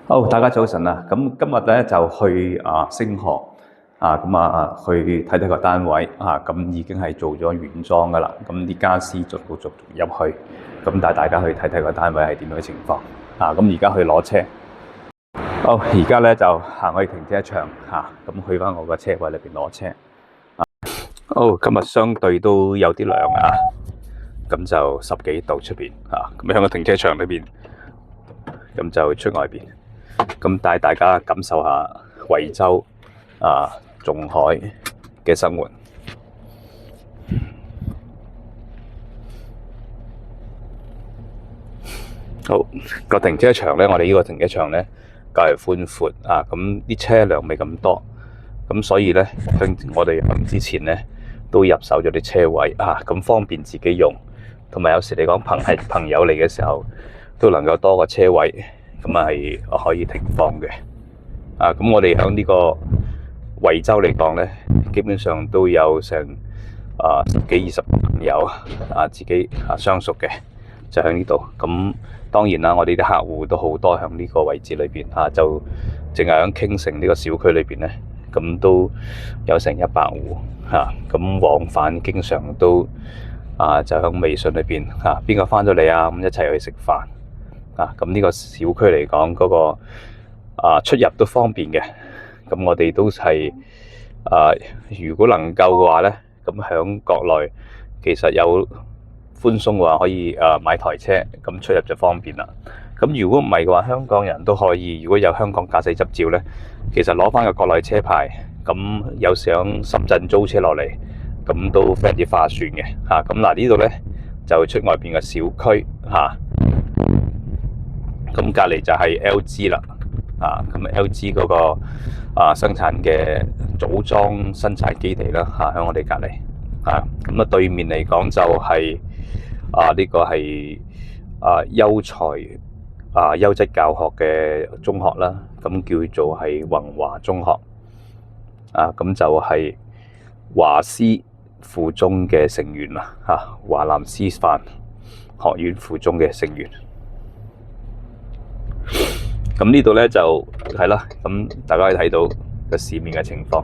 好，大家早晨啊！咁今日咧就去星河去睇睇個單位咁已經係做咗原裝噶啦。咁啲家私逐步入去，咁帶大家去睇睇個單位係點樣嘅情況咁而家去攞車。好，而家咧就行去停車場咁去翻我個車位裏邊攞車。好，今日相對都有啲涼咁就10幾度出邊咁喺個停車場裏邊，咁就出外邊。咁帶大家感受下惠州仲海嘅生活。好，個停車場咧，我哋呢個停車場咧較為寬闊咁啲車輛未咁多，咁所以咧我哋之前咧都入手咗啲車位咁方便自己用，同埋有時嚟講朋友嚟嘅時候都能夠多個車位。咁係可以停放嘅。咁我哋喺呢個惠州嚟講咧，基本上都有成10幾20個朋友自己相熟嘅，就喺呢度。咁當然啦，我哋啲客戶都好多喺呢個位置裏邊就淨係喺傾城呢個小區裏邊咧，咁都有成100戶咁往返經常都就喺微信裏邊邊個返咗嚟咁一齊去食飯。咁呢個小區嚟講，嗰個出入都方便嘅。咁我哋都係如果能夠嘅話咧，咁喺國內其實有寬鬆嘅話，可以買台車，咁出入就方便啦。咁如果唔係嘅話，香港人都可以，如果有香港駕駛執照咧，其實攞翻個國內車牌，咁有時喺深圳租車落嚟，咁都非常之划算嘅。咁呢度咧就出外邊嘅小區咁隔離就係 LG 啦，咁 LG 嗰個生產嘅組裝生產基地啦，喺我哋隔離，咁對面嚟講就係呢個係優才優質教學嘅中學啦，咁叫做係宏華中學，咁就係華師附中嘅成員啦，華南師範學院附中嘅成員。咁呢度咧就係啦，咁大家可以睇到個市面嘅情況。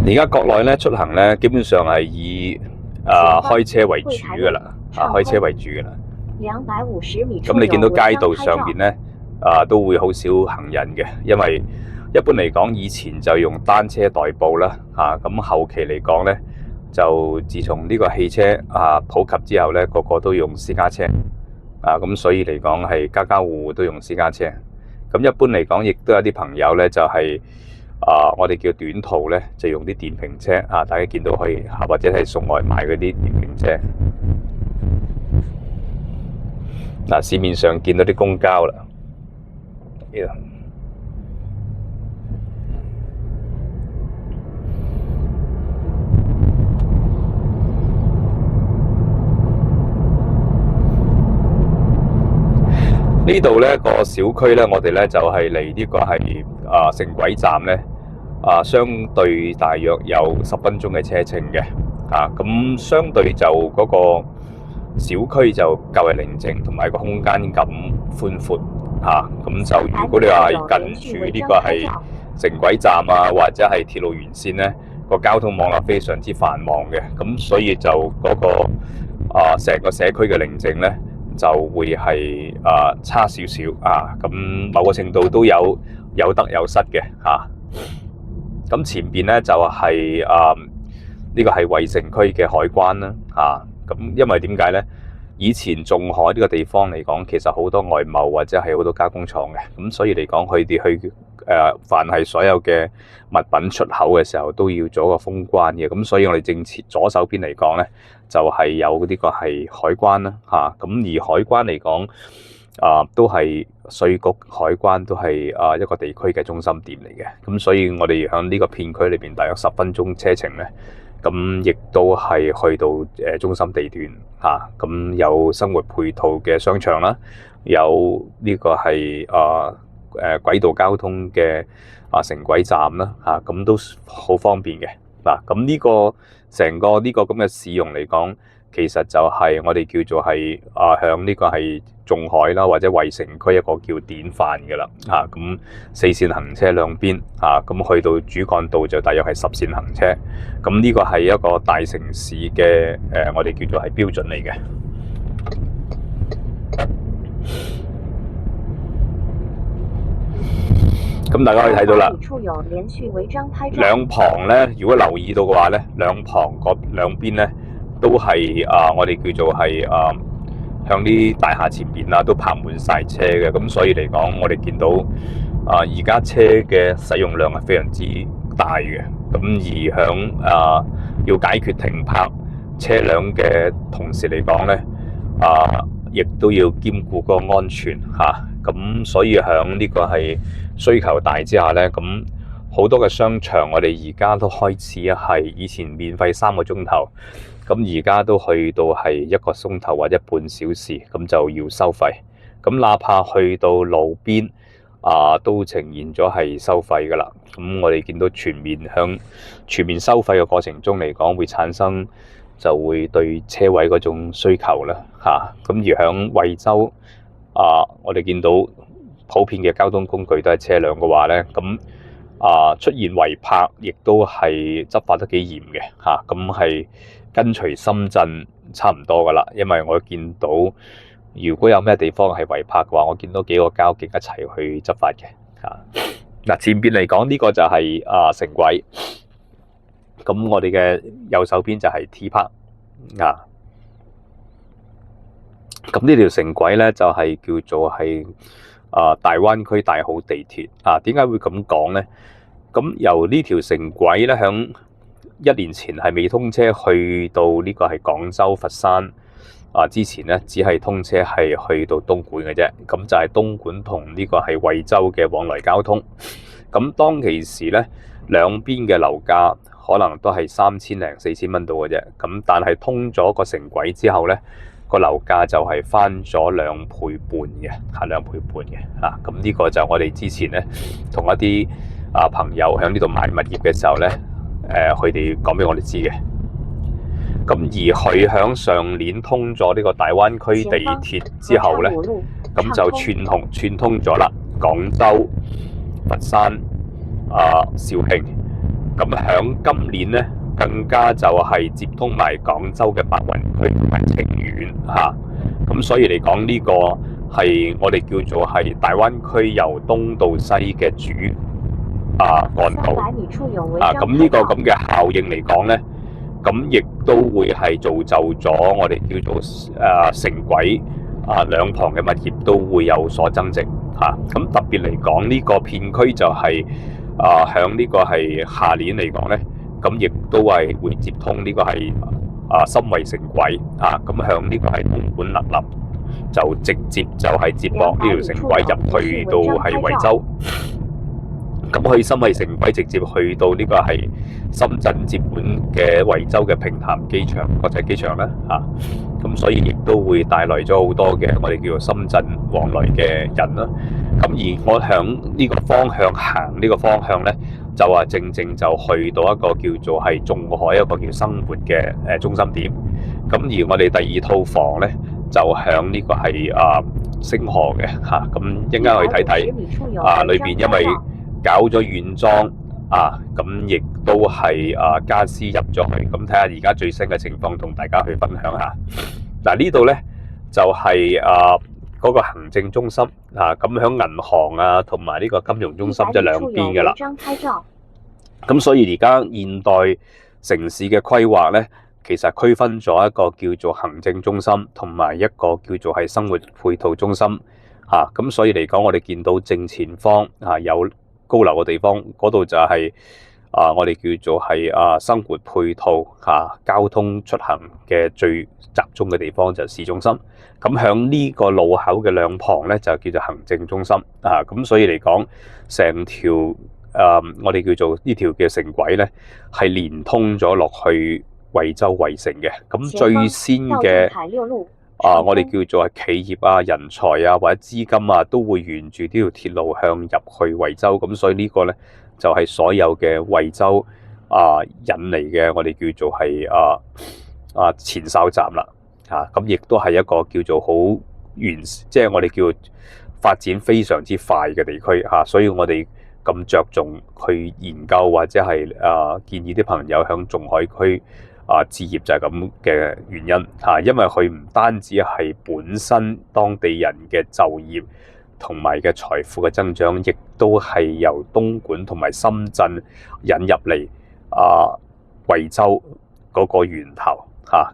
而家國內咧出行咧，基本上係以開車為主噶啦，開車為主噶啦。250米。咁你見到街道上邊咧？都會好少行人嘅，因為一般嚟講，以前就用單車代步啦，咁後期嚟講咧，就自從呢個汽車普及之後咧，個個都用私家車，咁所以嚟講係家家戶戶都用私家車。咁一般嚟講，亦都有啲朋友咧就係我哋叫短途咧，就用啲電瓶車大家見到可以或者係送外賣嗰啲電瓶車。市面上見到啲公交啦。呢度咧個小區咧，我哋咧就係離呢個係城軌站咧相對大約有10分鐘嘅車程嘅咁相對就嗰個小區就較為寧靜，同埋個空間感寬闊咁就如果你話近住呢個係城軌站或者係鐵路沿線咧，個交通網絡非常之繁忙嘅，咁所以就嗰個成個社區嘅寧靜咧就會係差少少咁某個程度都有得有失嘅咁前邊咧就係呢個係惠城區嘅海關啦咁因為點解咧？以前仲海呢個地方嚟講，其實好多外貿或者係好多加工廠嘅，咁所以嚟講佢哋去凡係所有嘅物品出口嘅時候都要做一個封關嘅，咁所以我哋正前左手邊嚟講咧，就係有呢個係海關啦咁而海關嚟講都係稅局海關都係一個地區嘅中心點嚟嘅，咁所以我哋喺呢個片區裏邊大約10分鐘車程咧。咁亦都係去到中心地段咁有生活配套嘅商場啦，有呢個係軌道交通嘅城軌站啦，咁都好方便嘅。咁呢個成個呢個咁嘅市容嚟講，其實就係我哋叫做係向呢個係仲海啦，或者衛城區一個叫典範嘅啦。咁4線行車兩邊，咁去到主幹道就大約係10線行車。咁呢個係一個大城市嘅我哋叫做係標準嚟嘅。咁大家可以睇到啦，兩旁咧，如果留意到嘅話咧，兩旁嗰兩邊咧都係我哋叫做係向啲大廈前面都泊滿晒車嘅。咁所以嚟講，我哋見到而家車嘅使用量係非常之大嘅。咁而響要解決停泊車輛嘅同時嚟講咧，亦都要兼顧嗰個安全嚇。咁所以響呢個係需求大之下咧，咁好多嘅商場我哋而家都開始係以前免費3個鐘頭，咁而家都去到係1個鐘頭或者半小時，咁就要收費。咁哪怕去到路邊都呈現咗係收費噶啦。咁我哋見到全面收費嘅過程中嚟講，會產生就會對車位嗰種需求啦嚇。咁而響惠州我哋見到普遍嘅交通工具都係車輛嘅話咧，咁出現違泊，亦都係執法得幾嚴嘅嚇。咁係跟隨深圳差唔多噶啦，因為我見到如果有咩地方係違泊嘅話，我見到幾個交警一齊去執法嘅嚇。前邊嚟講呢個就係城軌，咁我哋嘅右手邊就係 T Park 咁呢條城軌咧就係叫做係大灣區大好地鐵點解會咁講咧？咁由呢條城軌咧，響1年前係未通車去到呢個係廣州、佛山之前咧，只係通車係去到東莞嘅啫。咁就係東莞同呢個係惠州嘅往來交通。咁當其時咧，兩邊嘅樓價可能都係3000零4000蚊度嘅啫。咁但係通咗個城軌之後咧，個樓價就係翻咗2倍半嘅，2倍半嘅咁呢個就我哋之前咧同一啲朋友喺呢度買物業嘅時候咧，佢哋講俾我哋知嘅。咁而佢響上年通咗呢個大灣區地鐵之後咧，咁就串通咗啦，廣州、佛山、肇慶。咁響今年咧，更加就係接通埋廣州嘅白雲區同埋清遠咁所以嚟講呢個係我哋叫做係大灣區由東到西嘅主幹道咁呢個咁嘅效應嚟講咧，咁亦都會係造就咗我哋叫做城軌兩旁嘅物業都會有所增值咁特別嚟講呢個片區就係響呢個係下年嚟講咧。咁亦都係會接通呢個係深衛城軌咁向呢個係東莞勒立，就直接就係接駁呢條城軌入去到係惠州。咁去深衛城軌直接去到呢個係深圳接管嘅惠州嘅平潭機場國際機場啦咁所以亦都會帶來咗好多嘅我哋叫做深圳往來嘅人啦。咁而我向呢個方向行呢個方向咧，就話正就去到一個叫做係仲海一個叫生活嘅中心點。咁而我哋第2套房咧就響呢個係星河嘅咁一陣間去睇睇裏邊因為搞咗軟裝咁亦都係家私入咗去，咁睇下而家最新嘅情況同大家去分享下。呢度咧就係嗰個行政中心咁響銀行同埋呢個金融中心即係兩邊噶啦。咁所以而家現代城市嘅規劃咧，其實區分咗一個叫做行政中心同埋一個叫做係生活配套中心咁所以嚟講，我哋見到正前方有高樓嘅地方，嗰度就係我哋叫做係生活配套交通出行嘅最集中嘅地方就係市中心。咁響呢個路口嘅兩旁咧就叫做行政中心咁所以嚟講，成條我哋叫做呢條嘅城軌咧係連通咗落去惠州衛城嘅。咁最先嘅我哋叫做企業啊、人才啊或者資金啊，都會沿住呢條鐵路向入去惠州。咁所以呢個咧就係所有嘅惠州引嚟嘅，我哋叫做係前哨站啦。咁亦都係一個叫做好完善，即係我哋叫發展非常之快嘅地區所以我哋咁着重去研究或者係建議啲朋友向仲海區置業就係咁嘅原因因為佢唔單止係本身當地人嘅就業同埋嘅財富嘅增長，亦都係由東莞同埋深圳引入嚟惠州嗰個源頭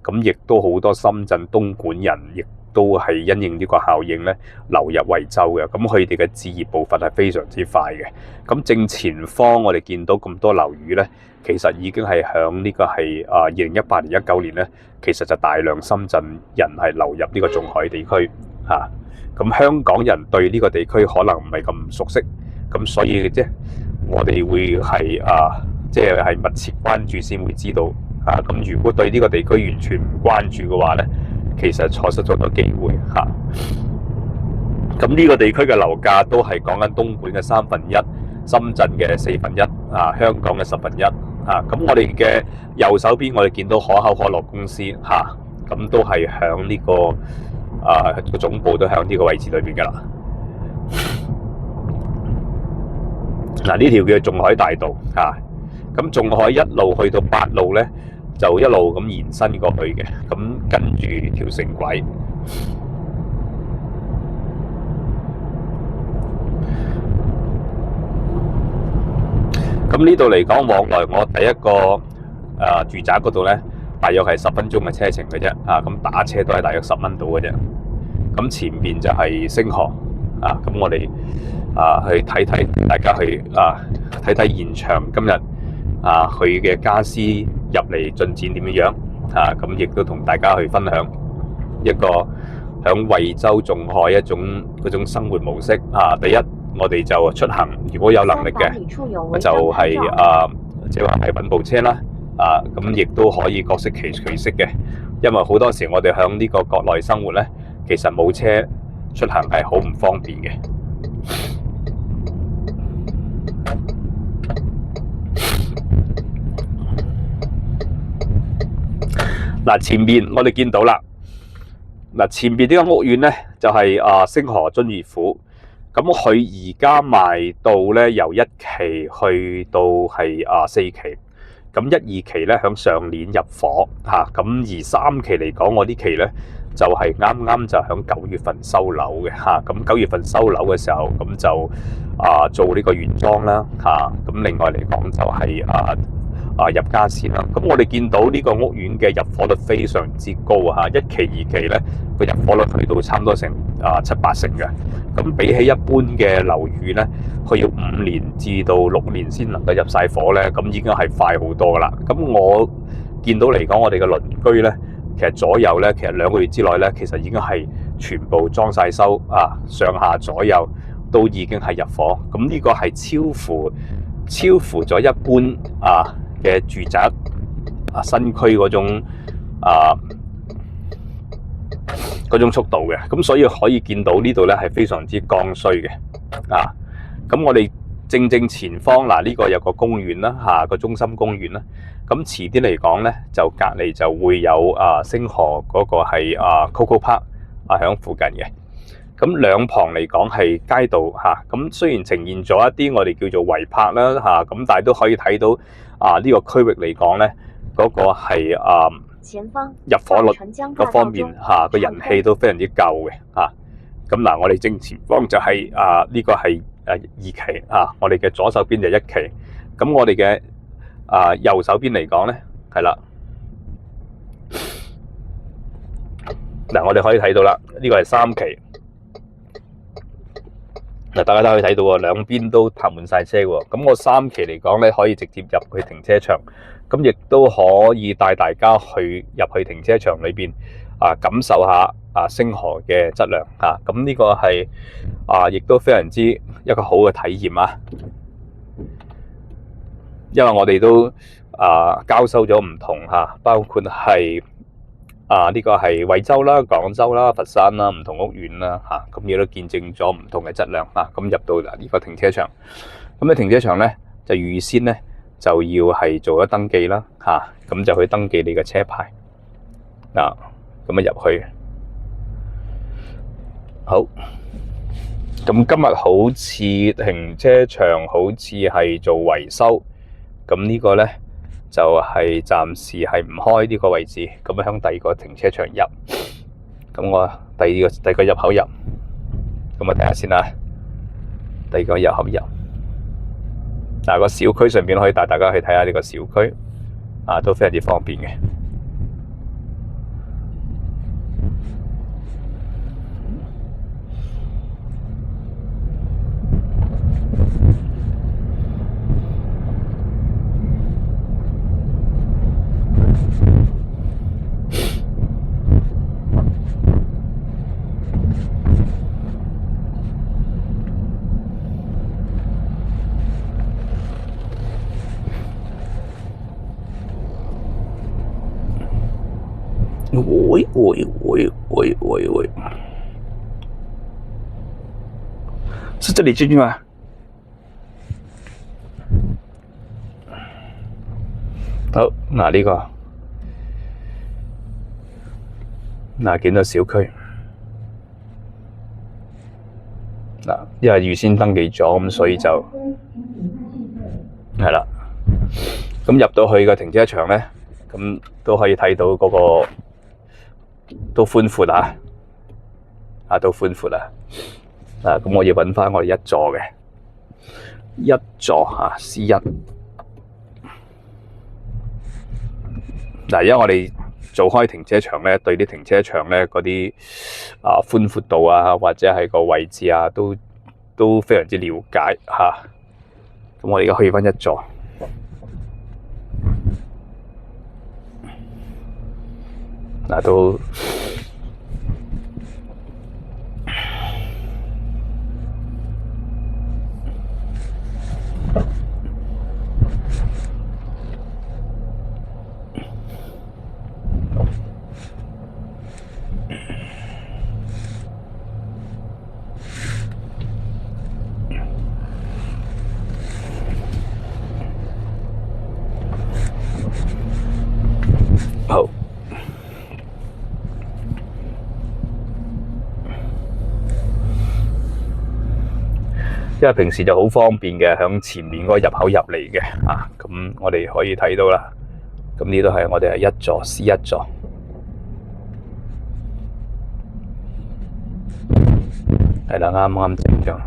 咁亦都好多深圳、東莞人亦都係因應呢個效應咧流入惠州嘅。咁佢哋嘅置業步伐係非常之快嘅。咁正前方我哋見到咁多樓宇咧，其實已經係響呢個係2018年、19年咧，其實就大量深圳人係流入呢個仲海地區咁香港人對呢個地區可能唔係咁熟悉，咁所以即係我哋會係即係密切關注先會知道咁如果對呢個地區完全唔關注嘅話咧，其實錯失咗好多機會咁呢個地區嘅樓價都係講緊東莞嘅1/3，深圳嘅1/4，香港嘅1/10咁我哋嘅右手邊我哋見到可口可樂公司咁都係響呢個個總部都響呢個位置裏邊噶啦。呢條叫仲海大道咁仲海一路去到8路咧，就一路咁延伸過去嘅，咁跟住條城軌。咁呢度嚟講，往來我第一個住宅嗰度咧，大約係10分鐘嘅車程嘅啫，咁打車都係大約10蚊到嘅啫。咁前面就係星河，咁我哋去睇睇，大家去睇睇現場今日佢嘅家私入嚟進展點樣咁亦都同大家去分享一個響惠州仲海一種嗰種生活模式第一，我哋就出行，如果有能力嘅，就係即係話係揾部車啦，咁亦都可以各適其適嘅，因為好多時我哋響呢個國內生活咧，其實冇車出行係好唔方便嘅。前面我哋見到啦，前面呢個屋苑咧就係星河遵義府，咁佢而家賣到咧由1期去到係4期，咁1、2期咧響上年入伙咁而3期嚟講，我呢期咧就係啱啱就響9月份收樓嘅咁9月份收樓嘅時候，咁就做呢個原裝啦咁另外嚟講就係入家先啦。咁我哋見到呢個屋苑嘅入伙率非常之高1期、2期咧個入伙率去到差唔多成7、8成嘅。咁比起一般嘅樓宇咧，佢要5年至到6年先能夠入晒伙咧，咁已經係快好多噶啦。咁我見到嚟講，我哋嘅鄰居咧，其實左右咧，其實2個月之內咧，其實已經係全部裝晒修上下左右都已經係入伙。咁呢個係超乎咗一般嘅住宅新區嗰種速度嘅，咁所以可以見到呢度咧係非常之剛需嘅咁我哋正前方呢個有個公園啦個中心公園啦，咁遲啲嚟講咧就隔離就會有星河嗰個係Coco Park 響附近嘅。咁兩旁嚟講係街道咁雖然呈現咗一啲我哋叫做違泊啦咁但係都可以睇到呢個區域嚟講咧，嗰個係入伙率嗰方面個人氣都非常之夠嘅咁我哋正前方就係呢個係2期我哋嘅左手邊就1期，咁我哋嘅右手邊嚟講咧係啦，我哋可以睇到啦，呢個係3期。大家都可以睇到喎，兩邊都泊滿晒車喎。咁我3期嚟講咧，可以直接入去停車場，咁亦都可以帶大家入去停車場裏邊感受下星河嘅質量咁呢個係亦都非常之一個好嘅體驗因為我哋都交收咗唔同包括係呢個係惠州啦、廣州啦、佛山啦，唔同屋苑啦咁亦都見證咗唔同嘅質量咁入到嗱呢個停車場，咁咧停車場咧就預先咧就要係做咗登記啦咁就去登記你嘅車牌咁入去。好，咁今日好似停車場好似係做維修，咁呢個咧就係暫時係唔開呢個位置，咁向第二個停車場入。咁我第二個入口入，咁我睇下先啦。第二個入口入，嗱個小區上邊可以帶大家去睇下呢個小區，都非常之方便嘅。喂，是這裡進去嗎？好，嗱呢個，嗱見到小區，嗱因為預先登記咗，咁所以就係啦。咁入到去個停車場咧，咁都可以睇到嗰個都寬闊都寬闊咁我要揾翻我哋一座嘅一座C1。嗱，因為我哋做開停車場咧，對啲停車場咧嗰啲寬闊度或者係個位置都非常之了解咁我哋而家去翻一座。都好。因為平時就好方便嘅，響前面嗰個入口入嚟嘅咁我哋可以睇到啦。咁呢度係我哋係一座 C1 座，係啦，啱啱整咗。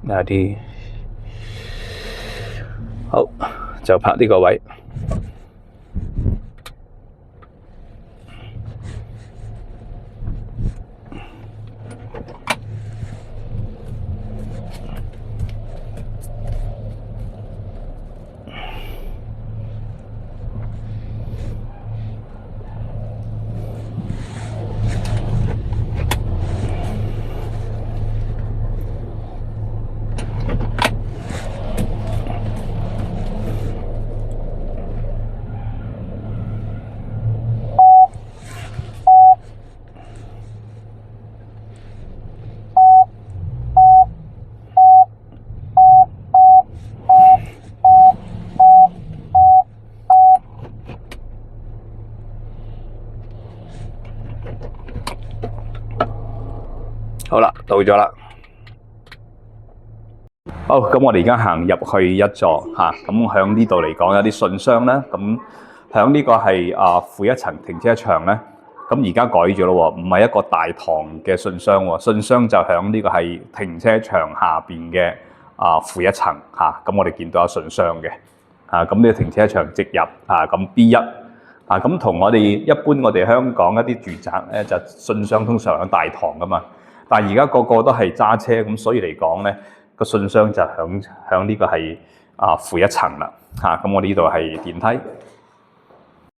有啲好就拍呢個位。好啦，到咗啦。好，咁我哋而家行入去一座咁響呢度嚟講有啲信箱啦。咁響呢個係負一層停車場咧。咁而家改咗咯喎，唔係一個大堂嘅信箱喎，信箱就響呢個係停車場下邊嘅負一層咁我哋見到有信箱嘅咁呢個停車場直入咁 B1咁同我哋一般我哋香港一啲住宅咧就信箱通常響大堂噶嘛。但係而家個個都係揸車，咁所以嚟講咧，個信箱就響呢個係負一層啦咁我呢度係電梯。